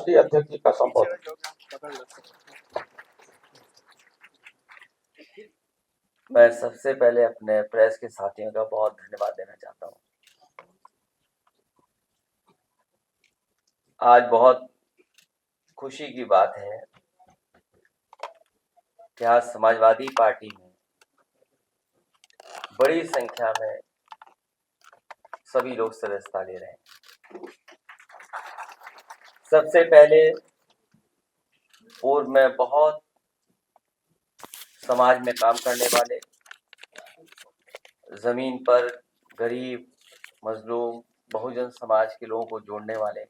राष्ट्रीय अध्यक्ष जी का संबोधन। मैं सबसे पहले अपने प्रेस के साथियों का बहुत धन्यवाद देना चाहता हूँ। आज बहुत खुशी की बात है कि आज समाजवादी पार्टी में बड़ी संख्या में सभी लोग सदस्यता ले रहे हैं। सबसे पहले पूर्व में बहुत समाज में काम करने वाले, जमीन पर गरीब, मजलूम, बहुजन समाज के लोगों को जोड़ने वाले,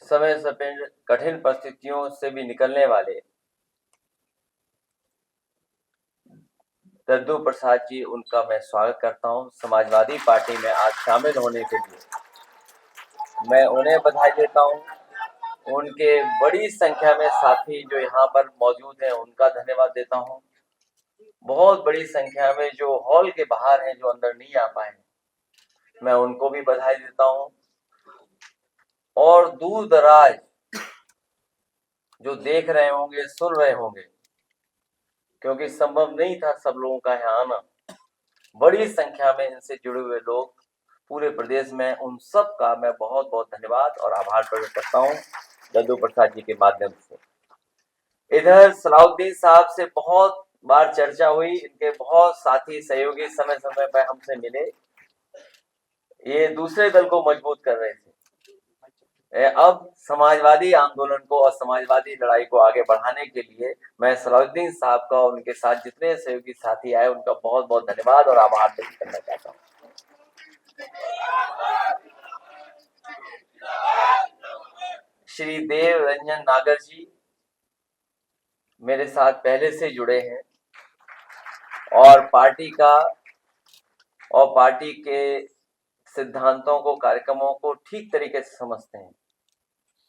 समय समय कठिन परिस्थितियों से भी निकलने वाले दद्दू प्रसाद जी, उनका मैं स्वागत करता हूं समाजवादी पार्टी में आज शामिल होने के लिए। मैं उन्हें बधाई देता हूं। उनके बड़ी संख्या में साथी जो यहाँ पर मौजूद हैं उनका धन्यवाद देता हूं। बहुत बड़ी संख्या में जो हॉल के बाहर हैं, जो अंदर नहीं आ पाए, मैं उनको भी बधाई देता हूं। और दूर दराज जो देख रहे होंगे, सुन रहे होंगे, क्योंकि संभव नहीं था सब लोगों का यहाँ आना, बड़ी संख्या में इनसे जुड़े हुए लोग पूरे प्रदेश में, उन सब का मैं बहुत बहुत धन्यवाद और आभार प्रकट करता हूँ दद्दू प्रसाद जी के माध्यम से। इधर सलाउद्दीन साहब से बहुत बार चर्चा हुई, इनके बहुत साथी सहयोगी समय समय पर हमसे मिले, ये दूसरे दल को मजबूत कर रहे थे। अब समाजवादी आंदोलन को और समाजवादी लड़ाई को आगे बढ़ाने के लिए मैं सलाउद्दीन साहब का और उनके साथ जितने सहयोगी साथी आए उनका बहुत बहुत धन्यवाद और आभार व्यक्त करना चाहता हूँ। श्री देव रंजन नागर जी मेरे साथ पहले से जुड़े हैं और पार्टी के सिद्धांतों को, कार्यक्रमों को ठीक तरीके से समझते हैं।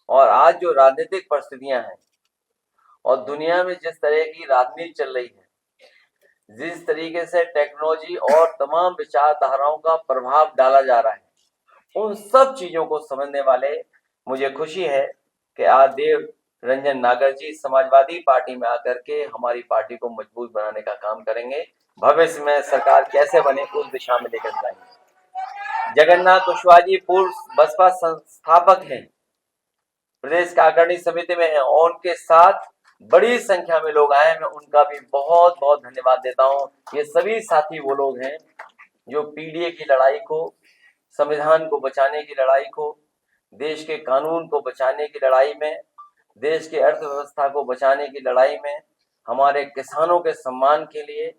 और आज जो राजनीतिक परिस्थितियां हैं और दुनिया में जिस तरह की राजनीति चल रही है, जिस तरीके से टेक्नोलॉजी और तमाम विचारधाराओं का प्रभाव डाला जा रहा है, उन सब चीजों को समझने वाले मुझे खुशी है कि आज देव रंजन नागर जी समाजवादी पार्टी में आकर के हमारी पार्टी को मजबूत बनाने का काम करेंगे। भविष्य में सरकार कैसे बने उस दिशा में लेकर जाएंगे। जगन्नाथ कुशवाहा जी पूर्व बसपा संस्थापक हैं, प्रदेश कार्यकारिणी समिति में हैं और उनके साथ बड़ी संख्या में लोग आए, मैं उनका भी बहुत बहुत धन्यवाद देता हूं। ये सभी साथी वो लोग हैं जो पीडीए की लड़ाई को, संविधान को बचाने की लड़ाई को, देश के कानून को बचाने की लड़ाई में, देश की अर्थव्यवस्था को बचाने की लड़ाई में, हमारे किसानों के सम्मान के लिए,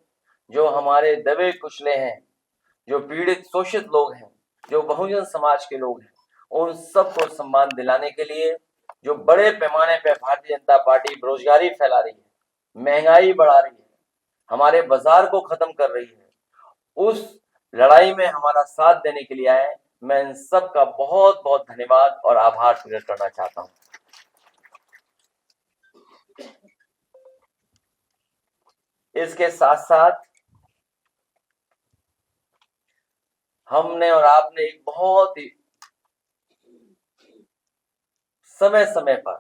जो हमारे दबे कुचले हैं, जो पीड़ित शोषित लोग हैं, जो बहुजन समाज के लोग हैं, उन सबको सम्मान दिलाने के लिए जो बड़े पैमाने पर भारतीय जनता पार्टी बेरोजगारी फैला रही है, महंगाई बढ़ा रही है, हमारे बाजार को खत्म कर रही है, उस लड़ाई में हमारा साथ देने के लिए आए, मैं इन सब का बहुत बहुत धन्यवाद और आभार प्रकट करना चाहता हूं। इसके साथ साथ हमने और आपने एक बहुत ही समय समय पर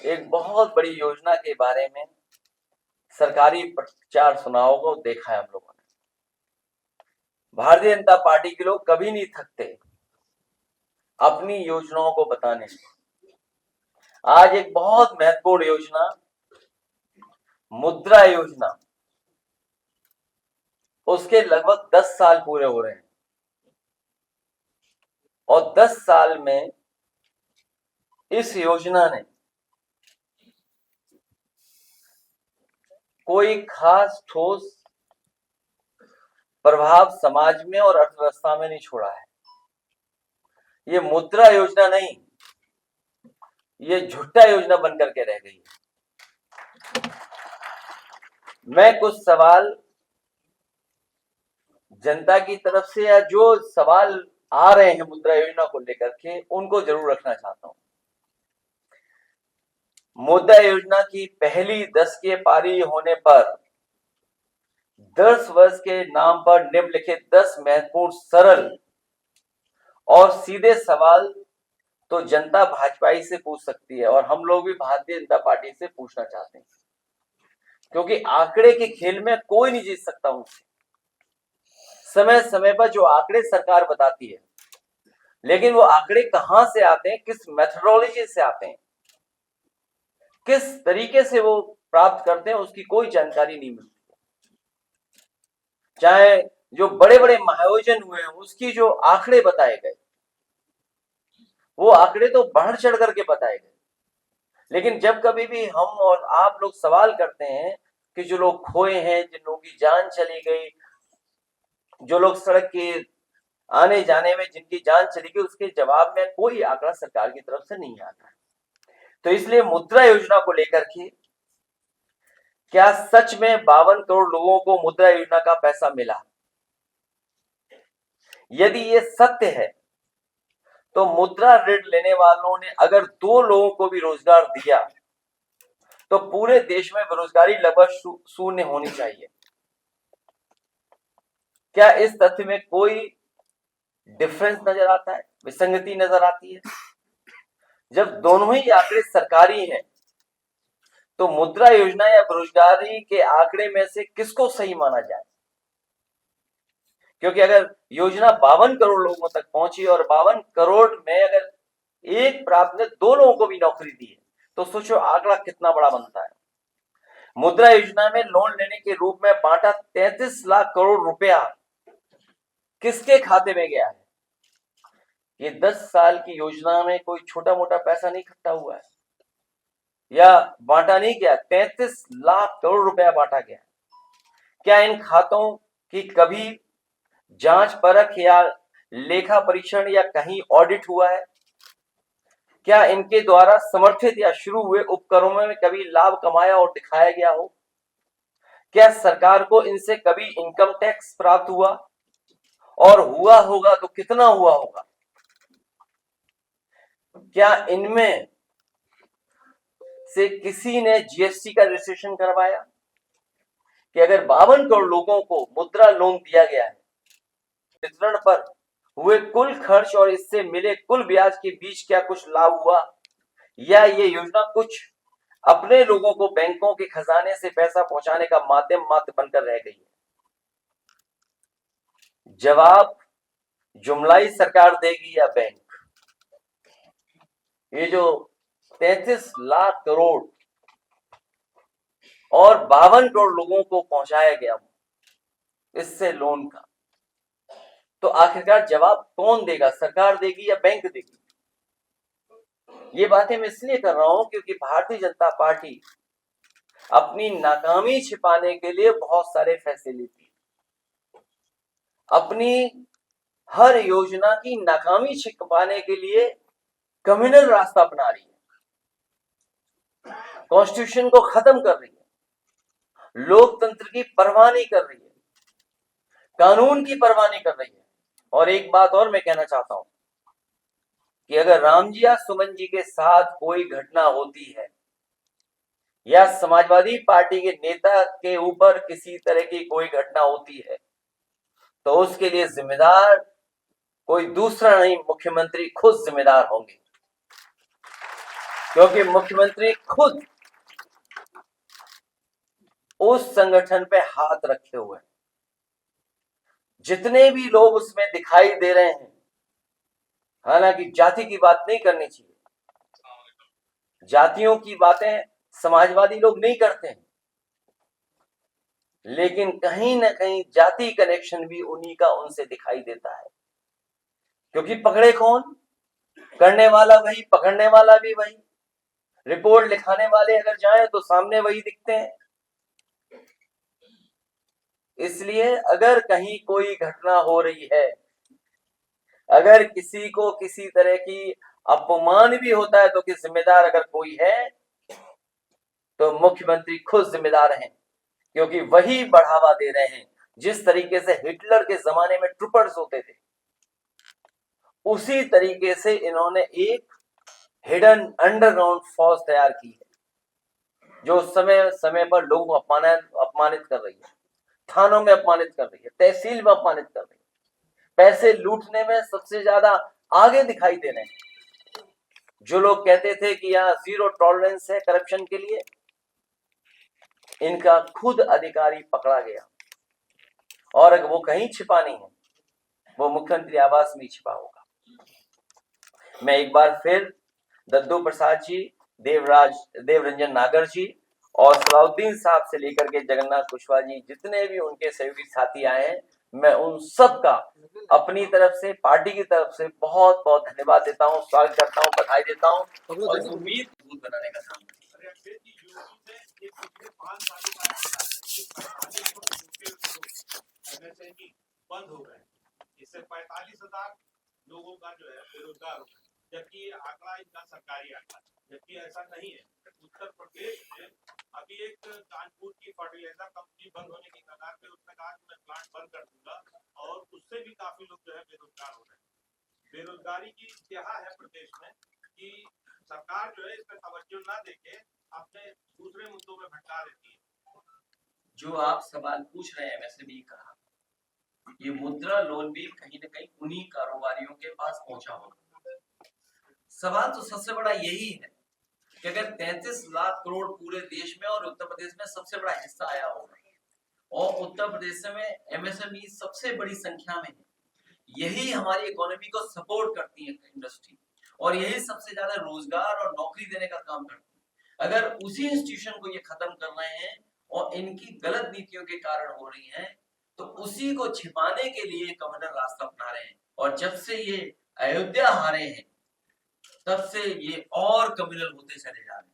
एक बहुत बड़ी योजना के बारे में सरकारी प्रचार सुनाओं को देखा है हम लोगों ने। भारतीय जनता पार्टी के लोग कभी नहीं थकते अपनी योजनाओं को बताने में। आज एक बहुत महत्वपूर्ण योजना, मुद्रा योजना, उसके लगभग 10 साल पूरे हो रहे हैं और 10 साल में इस योजना ने कोई खास ठोस प्रभाव समाज में और अर्थव्यवस्था में नहीं छोड़ा है। ये मुद्रा योजना नहीं, ये झूठा योजना बनकर के रह गई है। मैं कुछ सवाल जनता की तरफ से या जो सवाल आ रहे हैं मुद्रा योजना को लेकर के, उनको जरूर रखना चाहता हूं। मुद्रा योजना की पहली 10 के पारी होने पर 10 वर्ष के नाम पर निम्नलिखित 10 महत्वपूर्ण, सरल और सीधे सवाल तो जनता भाजपा ही से पूछ सकती है, और हम लोग भी भारतीय जनता पार्टी से पूछना चाहते हैं, क्योंकि आंकड़े के खेल में कोई नहीं जीत सकता उनसे। समय समय पर जो आंकड़े सरकार बताती है, लेकिन वो आंकड़े कहां से आते हैं, किस मेथोडोलॉजी से आते हैं, किस तरीके से वो प्राप्त करते हैं, उसकी कोई जानकारी नहीं मिलती। चाहे जो बड़े बड़े महाआयोजन हुए हैं, उसकी जो आंकड़े बताए गए, वो आंकड़े तो बढ़ चढ़ करके बताए गए, लेकिन जब कभी भी हम और आप लोग सवाल करते हैं कि जो लोग खोए हैं, जिन लोगों की जान चली गई, जो लोग सड़क के आने जाने में जिनकी जान चली गई, उसके जवाब में कोई आंकड़ा सरकार की तरफ से नहीं आता है। तो इसलिए मुद्रा योजना को लेकर के क्या सच में 52 करोड़ लोगों को मुद्रा योजना का पैसा मिला? यदि ये सत्य है तो मुद्रा ऋण लेने वालों ने अगर 2 लोगों को भी रोजगार दिया तो पूरे देश में बेरोजगारी लगभग शून्य होनी चाहिए। क्या इस तथ्य में कोई डिफरेंस नजर आता है, विसंगति नजर आती है? जब दोनों ही आंकड़े सरकारी हैं, तो मुद्रा योजना या बेरोजगारी के आंकड़े में से किसको सही माना जाए? क्योंकि अगर योजना 52 करोड़ लोगों तक पहुंची और 52 करोड़ में अगर एक प्राप्त ने 2 लोगों को भी नौकरी दी है, तो सोचो आंकड़ा कितना बड़ा बनता है। मुद्रा योजना में लोन लेने के रूप में बांटा 33 लाख करोड़ रुपया किसके खाते में गया है? ये 10 साल की योजना में कोई छोटा मोटा पैसा नहीं इकट्ठा हुआ है या बांटा नहीं गया, 33 लाख करोड़ रुपया बांटा गया। क्या इन खातों की कभी जांच परख या लेखा परीक्षण या कहीं ऑडिट हुआ है? क्या इनके द्वारा समर्थित या शुरू हुए उपक्रमों में कभी लाभ कमाया और दिखाया गया हो? क्या सरकार को इनसे कभी इनकम टैक्स प्राप्त हुआ, और हुआ होगा तो कितना हुआ होगा? क्या इनमें से किसी ने जीएसटी का रजिस्ट्रेशन करवाया? कि अगर 52 करोड़ लोगों को मुद्रा लोन दिया गया है, वितरण पर हुए कुल खर्च और इससे मिले कुल ब्याज के बीच क्या कुछ लाभ हुआ, या ये योजना कुछ अपने लोगों को बैंकों के खजाने से पैसा पहुंचाने का माध्यम मात्र बनकर रह गई है? जवाब जुमलाई सरकार देगी या बैंक? ये जो 33 लाख करोड़ और 52 करोड़ लोगों को पहुंचाया गया इससे लोन का, तो आखिरकार जवाब कौन देगा, सरकार देगी या बैंक देगी? ये बातें मैं इसलिए कर रहा हूं क्योंकि भारतीय जनता पार्टी अपनी नाकामी छिपाने के लिए बहुत सारे फैसले लेती है। अपनी हर योजना की नाकामी छिपाने के लिए कम्युनल रास्ता अपना रही है, कॉन्स्टिट्यूशन को खत्म कर रही है, लोकतंत्र की परवाह नहीं कर रही है, कानून की परवाह नहीं कर रही है। और एक बात और मैं कहना चाहता हूं कि अगर राम जी या सुमन जी के साथ कोई घटना होती है या समाजवादी पार्टी के नेता के ऊपर किसी तरह की कोई घटना होती है, तो उसके लिए जिम्मेदार कोई दूसरा नहीं, मुख्यमंत्री खुद जिम्मेदार होंगे, क्योंकि मुख्यमंत्री खुद उस संगठन पे हाथ रखे हुए हैं। जितने भी लोग उसमें दिखाई दे रहे हैं, हालांकि जाति की बात नहीं करनी चाहिए, जातियों की बातें समाजवादी लोग नहीं करते हैं, लेकिन कहीं ना कहीं जाति कनेक्शन भी उन्हीं का उनसे दिखाई देता है। क्योंकि पकड़े कौन? करने वाला वही, पकड़ने वाला भी वही, रिपोर्ट लिखाने वाले अगर जाएं तो सामने वही दिखते हैं। इसलिए अगर कहीं कोई घटना हो रही है, अगर किसी को किसी तरह की अपमान भी होता है, तो कि जिम्मेदार अगर कोई है तो मुख्यमंत्री खुद जिम्मेदार हैं, क्योंकि वही बढ़ावा दे रहे हैं। जिस तरीके से हिटलर के जमाने में ट्रूपर्स होते थे, उसी तरीके से इन्होंने एक हिडन अंडरग्राउंड फौज तैयार की है, जो समय समय पर लोगों को अपमानित कर रही है, थानों में अपमानित कर रही है, तहसील में अपमानित कर रही है, पैसे लूटने में सबसे ज्यादा आगे दिखाई दे रहे हैं। जो लोग कहते थे कि यहाँ 0 टॉलरेंस है करप्शन के लिए, इनका खुद अधिकारी पकड़ा गया, और अगर वो कहीं छिपा नहीं है, वो मुख्यमंत्री आवास में छिपा होगा। मैं एक बार फिर दद्दू प्रसाद जी, देवरंजन नागर जी और सलाउद्दीन साहब से लेकर के जगन्नाथ कुशवाहा जी, जितने भी उनके सहयोगी साथी आए हैं, मैं उन सब का अपनी तरफ से, पार्टी की तरफ से बहुत बहुत धन्यवाद देता हूं, स्वागत करता हूं, बधाई देता हूं और इस उम्मीद को बनाने का काम बंद हो गए। इससे 45,000 लोगों का जो है बेरोजगार हो गए, जबकि आंकड़ा इनका सरकारी आंकड़ा, जबकि ऐसा नहीं है। उत्तर प्रदेश में अभी एक कानपुर की फर्टिलाइजर कंपनी बंद होने की कगार पे, उसने कहा कि मैं प्लांट बंद कर दूंगा, और उससे भी काफी लोग जो है बेरोजगार हो रहे हैं। बेरोजगारी की इंतहा है प्रदेश में कि सरकार जो है इसमें तवज्जो ना देके अपने दूसरे मुद्दों में भटका देती है। जो आप सवाल पूछ रहे हैं, वैसे भी कहा, ये मुद्रा लोन भी कहीं न कहीं उन्हीं कारोबारियों के पास पहुंचा होगा। सवाल तो सबसे बड़ा यही है कि अगर 33 लाख करोड़ पूरे देश में और उत्तर प्रदेश में सबसे बड़ा हिस्सा आया होगा, और उत्तर प्रदेश में एमएसएमई सबसे बड़ी संख्या में है, यही हमारी इकोनॉमी को सपोर्ट करती है इंडस्ट्री, और यही सबसे ज्यादा रोजगार और नौकरी देने का काम करती है। अगर उसी इंस्टीट्यूशन को ये खत्म कर रहे हैं और इनकी गलत नीतियों के कारण हो रही हैं, तो उसी को छिपाने के लिए कमर्शियल रास्ता अपना रहे हैं, और जब से ये अयोध्या हारे हैं, तब से ये और कम्युनल होते चले जा रहे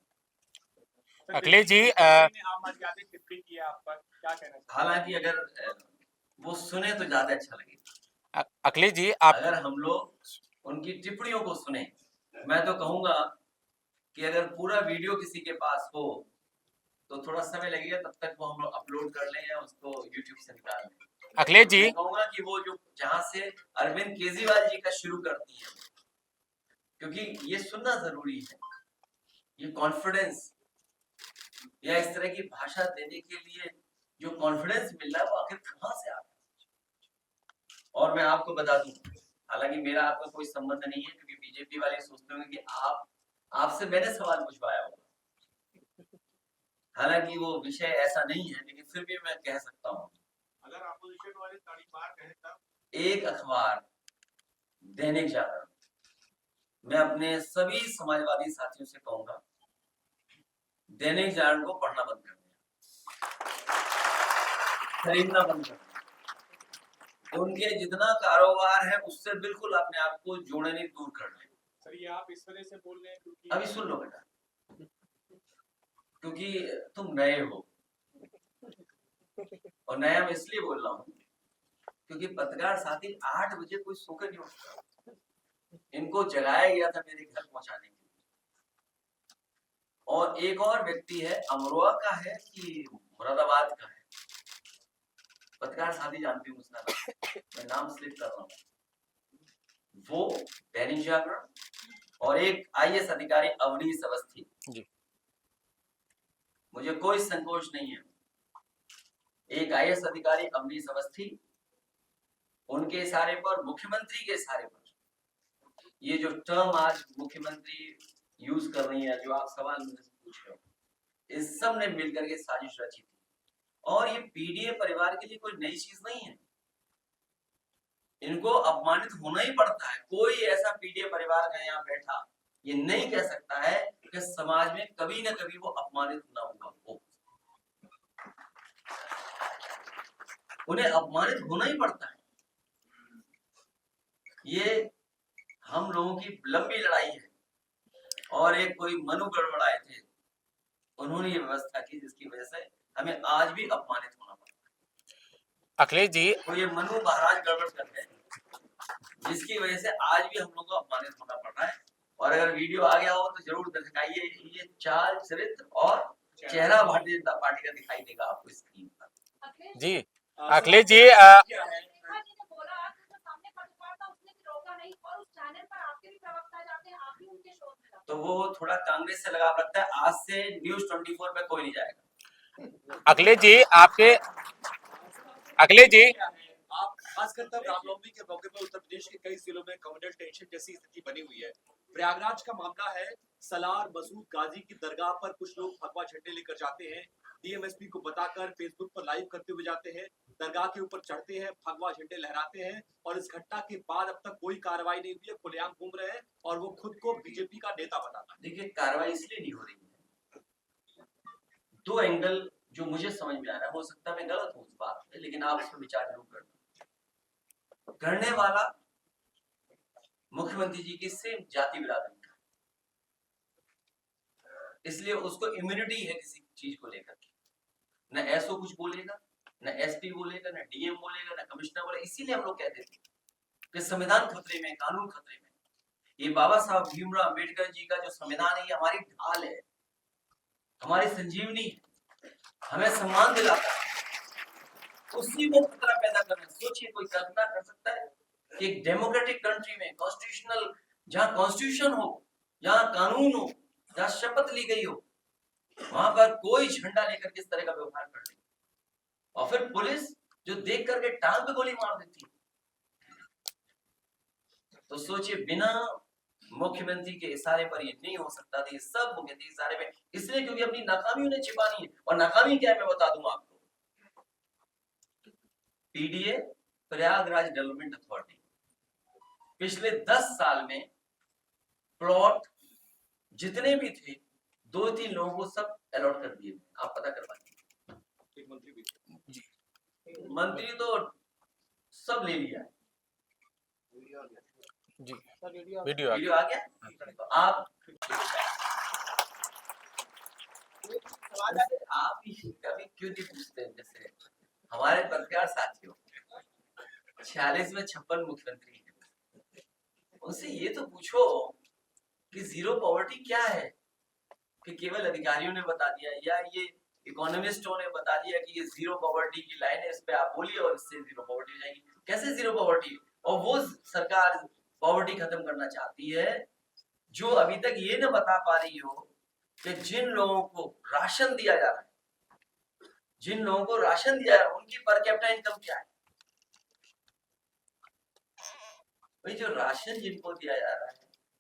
हैं। अखिलेश जी, आम आदमी ने टिप्पणी किया आप पर, क्या कहना चाहिए? हालांकि अगर वो सुने तो ज्यादा अच्छा लगेगा। अखिलेश जी, अगर हम लोग उनकी टिप्पणियों को सुने, मैं तो कहूंगा कि अगर पूरा वीडियो किसी के पास हो तो थोड़ा समय लगेगा, तब तक वो हम लोग अपलोड कर लें या उसको यूट्यूब से निकाल लें। अखिलेश जी, मैं कहूंगा कि वो जो जहां से अरविंद केजरीवाल जी का शुरू करती है, क्योंकि ये सुनना जरूरी है, ये कॉन्फिडेंस या इस तरह की भाषा देने के लिए जो कॉन्फिडेंस मिल रहा है, वो आखिर कहां से आता है। और मैं आपको बता दूं, हालांकि मेरा आपका कोई संबंध नहीं है, क्योंकि बीजेपी वाले सोचते होंगे कि आपसे मैंने सवाल पूछवाया होगा। हालांकि वो विषय ऐसा नहीं है, लेकिन फिर भी मैं कह सकता हूँ, अगर अपोजिशन वाले तारीफदार कहें तब एक अखबार दैनिक जागरण, मैं अपने सभी समाजवादी साथियों से कहूंगा, दैनिक जागरण को पढ़ना बंद कर दें, खरीदना बंद कर दें। उनके जितना कारोबार है उससे बिल्कुल अपने आप को जोड़े नहीं, दूर कर लें। सर, ये आप इस तरह से बोल रहे हैं क्योंकि अभी सुन लो बेटा, क्योंकि तुम नए हो, और नया मैं इसलिए बोल रहा हूँ क्योंकि पत्रकार साथी 8 बजे कोई सोकर नहीं उठता, इनको जगाया गया था मेरे घर पहुंचाने के लिए। और एक और व्यक्ति है, अमरोहा का है कि मुरादाबाद का है, पत्रकार साथी जानते हो उसका नाम, मैं नाम स्लिप कर रहा हूँ, वो दैनिक जागरण, और एक आईएएस अधिकारी अवनीश अवस्थी जी, मुझे कोई संकोच नहीं है, एक आईएएस अधिकारी अवनीश अवस्थी, उनके इशारे पर, मुख्यमंत्री के इशारे पर, ये जो टर्म आज मुख्यमंत्री यूज कर रही है, जो आप सवाल मुझसे पूछ रहे हो, इस सब ने मिलकर के साजिश रची थी। और ये पीडीए परिवार के लिए कोई नई चीज नहीं है, इनको अपमानित होना ही पड़ता है। कोई ऐसा पीडीए परिवार का यहाँ बैठा ये नहीं कह सकता है कि समाज में कभी न कभी वो अपमानित ना हुआ हो, उन्हें अपमानित होना ही पड़ता है। ये हम लोगों की लंबी लड़ाई है, और एक कोई मनु गड़बड़ाए थे, उन्होंने ये व्यवस्था की जिसकी वजह से हमें आज भी अपमानित होना पड़ता है। अखिलेश जी, तो ये मनु महाराज गड़बड़ करते हैं, जिसकी वजह से आज भी हम लोग को अपमानित होना पड़ रहा है। और अगर वीडियो आ गया हो तो जरूर दिखाइए, ये चाल चरित्र और चेहरा भारतीय जनता पार्टी का दिखाई देगा आपको स्क्रीन पर। जी अखिलेश जी, तो वो थोड़ा कांग्रेस से लगाव रखता है, आज से न्यूज़ 24 पे कोई नहीं जाएगा। अखिलेश जी, अखिलेश जी, आप खासकर तब रामनवमी के मौके पर उत्तर प्रदेश के कई जिलों में कम्युनल टेंशन जैसी स्थिति बनी हुई है, प्रयागराज का मामला है। सलार मसूद गाजी की दरगाह पर कुछ लोग भगवा झंडे लेकर जाते हैं, डीएमएसपी को बताकर फेसबुक पर लाइव करते हुए जाते हैं, दरगाह के ऊपर चढ़ते हैं, भगवा झंडे लहराते हैं और इस घटना के बाद अब तक कोई कार्रवाई नहीं हुई है। खुलेआम घूम रहे हैं और वो खुद को बीजेपी का नेता बताता है। देखिए, कार्रवाई इसलिए नहीं हो रही है, दो एंगल जो मुझे समझ में आ रहा है, हो सकता है मैं गलत हूं इस बात पे, लेकिन आप इस पर विचार जरूर करना। करने वाला मुख्यमंत्री जी की सेम जाति बिरादरी का, इसलिए उसको इम्यूनिटी है किसी चीज को लेकर के। न एसओ कुछ बोलेगा, न एसपी बोलेगा, न डीएम बोलेगा, न कमिश्नर बोलेगा। इसीलिए हम लोग कहते थे कि संविधान खतरे में, कानून खतरे में। ये बाबा साहब भीमराव अम्बेडकर जी का जो संविधान है, ये हमारी ढाल है, हमारी संजीवनी है, हमें सम्मान दिलाता है। उसी को खतरा पैदा करना, सोचिए कोई कल्पना कर सकता है कि एक डेमोक्रेटिक कंट्री में, कॉन्स्टिट्यूशनल, जहां कॉन्स्टिट्यूशन हो, जहां कानून हो, जहां शपथ ली गई हो, वहां पर कोई झंडा लेकर किस तरह का व्यवहार कर ले, और फिर पुलिस जो देख करके टांग पे गोली मार देती है। तो सोचिए, बिना मुख्यमंत्री के इशारे पर ये नहीं हो सकता था। ये सब मुख्यमंत्री के इशारे पे, इसलिए क्योंकि अपनी नाकामी उन्हें छिपानी है। और नाकामी क्या है मैं बता दूं आपको। पीडीए, प्रयागराज डेवलपमेंट अथॉरिटी, पिछले 10 साल में प्लॉट जितने भी थे, 2-3 लोगों को सब अलॉट कर दिए। आप पता करवाइए। एक मंत्री भी मंत्री तो सब ले लिया है। जी वीडियो वीडियो आ गया। तो आप ही कभी क्यों नहीं पूछते, जैसे हमारे पत्रकार साथियों 46 में 56 मुख्यमंत्री हैं, उनसे ये तो पूछो कि जीरो पॉवर्टी क्या है, कि केवल अधिकारियों ने बता दिया या ये इकोनॉमिस्टों ने बता दिया कि ये जीरो पॉवर्टी की लाइन है, इस पे आप बोलिए और इससे जीरो पॉवर्टी हो जाएगी। कैसे जीरो पॉवर्टी? और वो सरकार पॉवर्टी खत्म करना चाहती है जो अभी तक ये न बता पा रही हो कि जिन लोगों को राशन दिया जा रहा है, जिन लोगों को राशन दिया जा रहा है, उनकी पर कैपिटा इनकम क्या है। भाई, जो राशन जिनको दिया जा रहा है,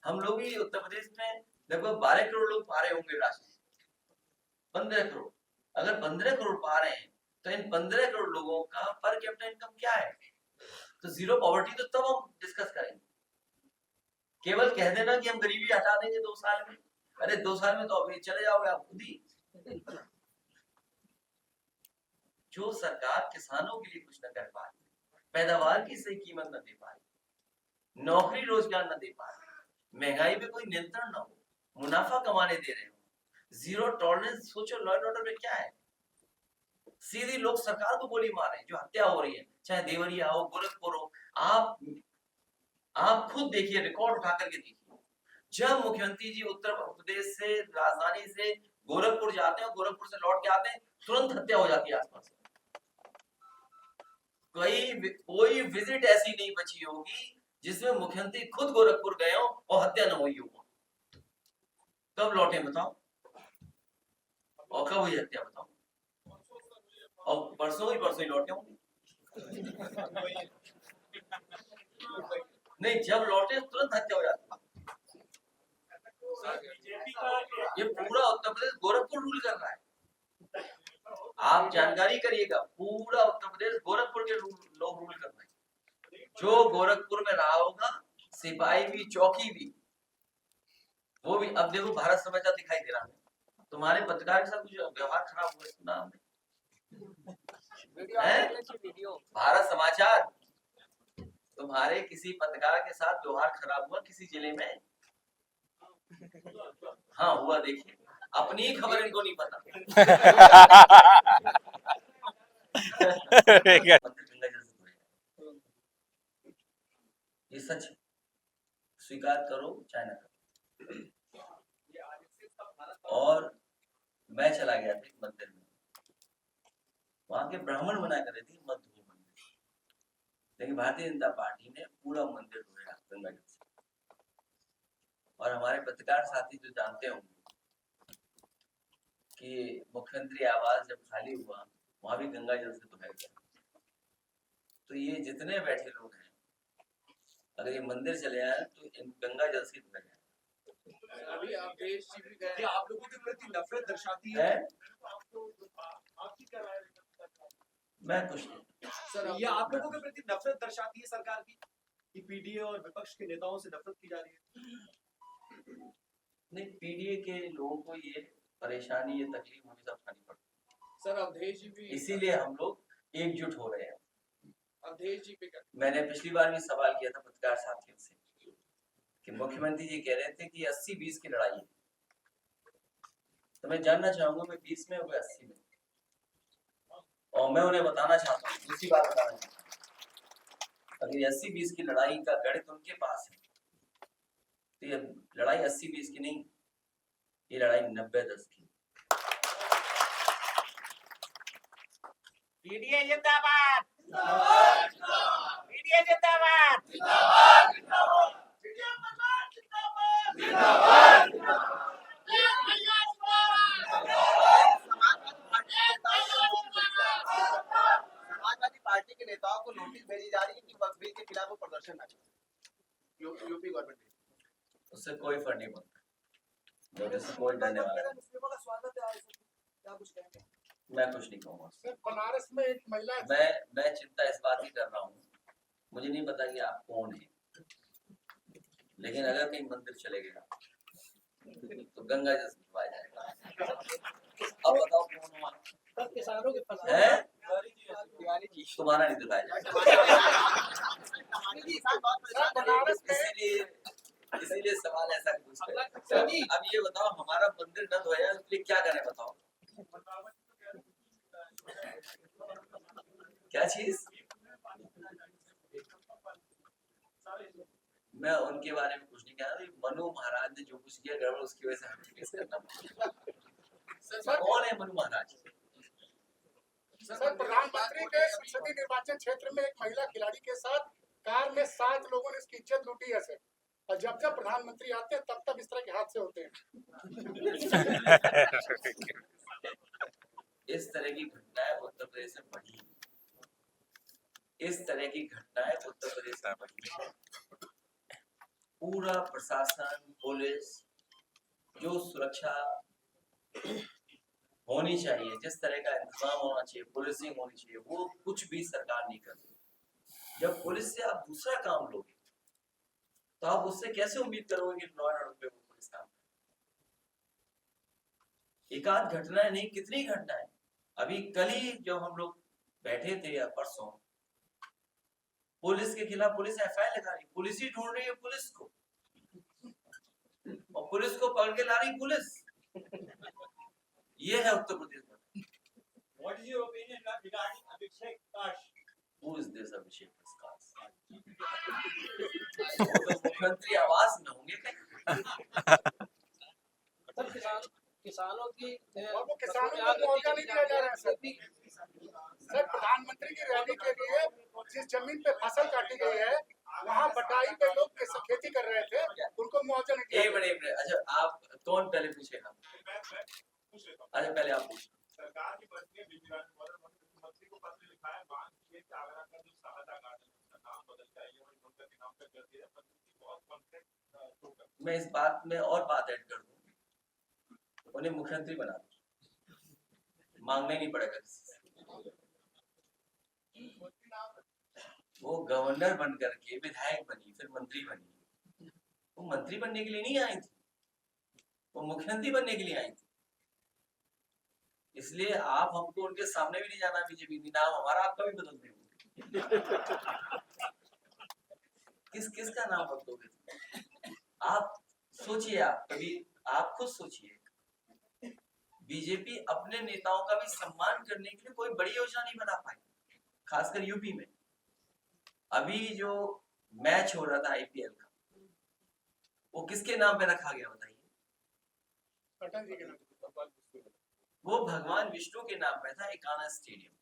हम लोग ही उत्तर प्रदेश में लगभग 12 करोड़ लोग पा रहे होंगे राशन, 15 करोड़। अगर 15 करोड़ पा रहे हैं तो इन 15 करोड़ लोगों का पर कैपिटा इनकम क्या है? तो जीरो पॉवर्टी तो तब हम डिस्कस करेंगे। केवल कह देना कि हम गरीबी हटा देंगे 2 साल में, अरे 2 साल में तो अभी चले जाओगे आप खुद ही। जो सरकार किसानों के लिए कुछ न कर पा रही, पैदावार की सही कीमत न दे पा रही, नौकरी रोजगार न दे पा रही, महंगाई पे कोई नियंत्रण न हो, मुनाफा कमाने दे रहे हो, जीरो टॉलरेंस। सोचो लॉ एंड ऑर्डर में क्या है। सीधी लोग सरकार को गोली मार रहे हैं, जो हत्या हो रही है, चाहे देवरिया हो, गोरखपुर हो। आप खुद देखिए, रिकॉर्ड उठा करके देखिए। जब मुख्यमंत्री जी उत्तर प्रदेश से, राजधानी से गोरखपुर जाते हैं, गोरखपुर से लौट के आते हैं, तुरंत हत्या हो जाती है आसपास। कोई विजिट ऐसी नहीं बची होगी जिसमें मुख्यमंत्री खुद गोरखपुर गए हो और हत्या न हुई हो। कब लौटे बताओ, और कब हुई हत्या बताओ। और परसों ही लौटे होंगे। नहीं, जब लौटे तुरंत हत्या हो जाती। ये पूरा उत्तर प्रदेश गोरखपुर रूल कर रहा है। आप जानकारी करिएगा, पूरा उत्तर प्रदेश गोरखपुर के लोग रूल कर रहे हैं। जो गोरखपुर में रहा होगा, सिपाही भी, चौकी भी, वो भी। अब देखो, भारत समाचार दिखाई दे रहा है, तुम्हारे पत्रकार के साथ कुछ व्यवहार खराब हुआ, सुना हमने। भारत समाचार, तुम्हारे किसी पत्रकार के साथ व्यवहार खराब हुआ किसी जिले में? हाँ हुआ, देखिए। अपनी ही खबर इनको नहीं पता। ये सच है, स्वीकार करो चाहे ना करो। और मैं चला गया था एक मंदिर में, वहां के ब्राह्मण मना कर रहे थे मत धो मंदिर, लेकिन भारतीय जनता पार्टी ने पूरा मंदिर धोया गंगा जल से। और हमारे पत्रकार साथी जो जानते होंगे कि मुख्यमंत्री आवास जब खाली हुआ, वहां भी गंगा जल से धोया गया। तो ये जितने बैठे लोग हैं, अगर ये मंदिर चले आए तो इन गंगा जल से धोया जाए। अभी आप देश भी गए, ये आप लोगों के प्रति नफरत दर्शाती है। आपकी क्या राय है? मैं कुछ नहीं, सर ये आप लोगों के प्रति नफरत दर्शाती है सरकार की कि पीडीए और विपक्ष के नेताओं से नफरत की जा रही है। नहीं, पीडीए के लोगों को ये परेशानी, ये तकलीफ हमेशा उठानी पड़ती सर अवधेश जी भी, है, इसीलिए हम लोग एकजुट हो रहे हैं। अवधेश जी पे मैंने पिछली बार भी सवाल किया था पत्रकार साथियों से कि मुख्यमंत्री जी कह रहे थे कि 80-20 की लड़ाई है, तो मैं जानना चाहूंगा मैं 20 में हुआ 80 में, और मैं उन्हें बताना चाहता हूँ, दूसरी बात बताना चाहता हूँ, अगर 80-20 की लड़ाई का गणित उनके पास है तो ये लड़ाई 80-20 की नहीं, ये लड़ाई 90-10 की। पीडीए जिंदाबाद, पीडीए जिंदाबाद, समाजवादी पार्टी के नेताओं को नोटिस भेजी जा रही है कि वक्फ बिल के खिलाफ वो प्रदर्शन न करें। यूपी गवर्नमेंट ने उससे कोई फर्क नहीं पड़ता, नोटिस से कोई डरने वाला नहीं। मुस्लिमों का स्वागत है, क्या कुछ कहेंगे? मैं कुछ नहीं कहूँगा। बनारस में एक महिला, मैं चिंता इस बात की कर रहा हूँ, मुझे नहीं पता कि आप कौन हैं, लेकिन अगर कहीं मंदिर चले गए तो गंगा जल भिजवाया जाएगा। अब बताओ कौन हुआ किसानों के है? तिवारी जी तुम्हारा नहीं दिखाया जाएगा। इसीलिए सवाल ऐसा पूछते हैं। अब ये बताओ हमारा मंदिर न धोया उसके लिए क्या करें बताओ? क्या चीज? मैं उनके बारे में कुछ नहीं कह रहा, मनु महाराज ने जो कुछ किया गड़बड़ उसकी वजह से हमें केस करना पड़ा। कौन है मनु महाराज? सर, प्रधानमंत्री के संसदीय निर्वाचन क्षेत्र में एक महिला खिलाड़ी के साथ कार में 7 लोगों ने इसकी इज्जत लूटी है सर, और जब जब प्रधानमंत्री आते हैं तब तब इस तरह के हादसे होते हैं। इस तरह की घटनाएं उत्तर प्रदेश में बढ़ी, इस तरह की घटनाएं उत्तर प्रदेश में बढ़ी। पूरा प्रशासन, पुलिस, जो सुरक्षा होनी चाहिए, जिस तरह का इंतजाम होना चाहिए, पुलिसिंग होनी चाहिए, वो कुछ भी सरकार नहीं कर रही। जब पुलिस से आप दूसरा काम लोगे तो आप उससे कैसे उम्मीद करोगे कि लॉ एंड ऑर्डर पे वो पुलिस काम करे? एक आध घटनाएं नहीं, कितनी घटनाएं। अभी कल ही जब हम लोग बैठे थे या परसों, पुलिस के खिलाफ पुलिस एफआईआर लगा रही, पुलिस ही ढूंढ रही है पुलिस को, और पुलिस को पकड़ के ला रही पुलिस। ये है उत्तर प्रदेश में। What is your opinion regarding Abhishek Kash? Who is this Abhishek Kash? तो मुख्यमंत्री आवास में होंगे कहीं? किसानों की वो किसानों को मुआवजा नहीं दिया जा रहा है सर। सर, प्रधानमंत्री की रैली के लिए जिस जमीन पे फसल काटी गई है वहाँ बटाई पे लोग खेती कर रहे थे, उनको मुआवजा नहीं दिया। एक मिनट, अच्छा आप कौन पहले पूछेगा? अच्छा पहले आप पूछ। सरकार की बस में मुख्यमंत्री को पत्र लिखा है, बांध क्षेत्र आगरा का जो शाहदा गार्डन उसका नाम बदल के उनका नाम पे कर दिया, बहुत कॉन्फ्लिक्ट होगा। मैं इस बात में और बात ऐड कर दूं, उन्हें मुख्यमंत्री बना दो, मांगना ही नहीं पड़ेगा किसी से। वो गवर्नर बन करके विधायक बनी, फिर मंत्री बनी। वो मंत्री बनने के लिए नहीं आई थी, वो मुख्यमंत्री बनने के लिए आई थी। इसलिए आप हमको उनके सामने भी नहीं जाना, बीजेपी नाम हमारा आपका भी बदल देंगे। किसका नाम बदलोगे? आप सोचिए, आप कभी आप खुद सोचिए, बीजेपी अपने नेताओं का भी सम्मान करने के लिए कोई बड़ी योजना नहीं बना पाई, खासकर यूपी में। अभी जो मैच हो रहा था आईपीएल का, वो किसके नाम पे रखा गया बताइए? पटन जी के नाम। वो भगवान विष्णु के नाम पे था, एकाना स्टेडियम।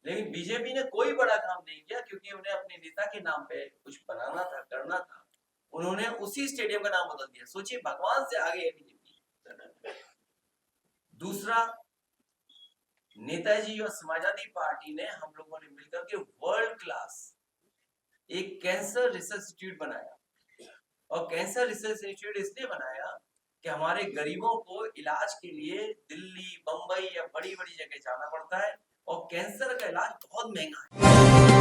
लेकिन बीजेपी ने कोई बड़ा काम नहीं किया, क्योंकि उन्हें अपने नेता के नाम पे कुछ बनाना था, करना था, उन्होंने उसी स्टेडियम का नाम बदल दिया। सोचिए, भगवान से आगे है बीजेपी। दूसरा, नेताजी और समाजवादी पार्टी ने, हम लोगों ने मिलकर के वर्ल्ड क्लास एक कैंसर रिसर्च इंस्टीट्यूट बनाया, और कैंसर रिसर्च इंस्टीट्यूट इसलिए बनाया कि हमारे गरीबों को इलाज के लिए दिल्ली, बंबई या बड़ी बड़ी जगह जाना पड़ता है और कैंसर का इलाज बहुत महंगा है।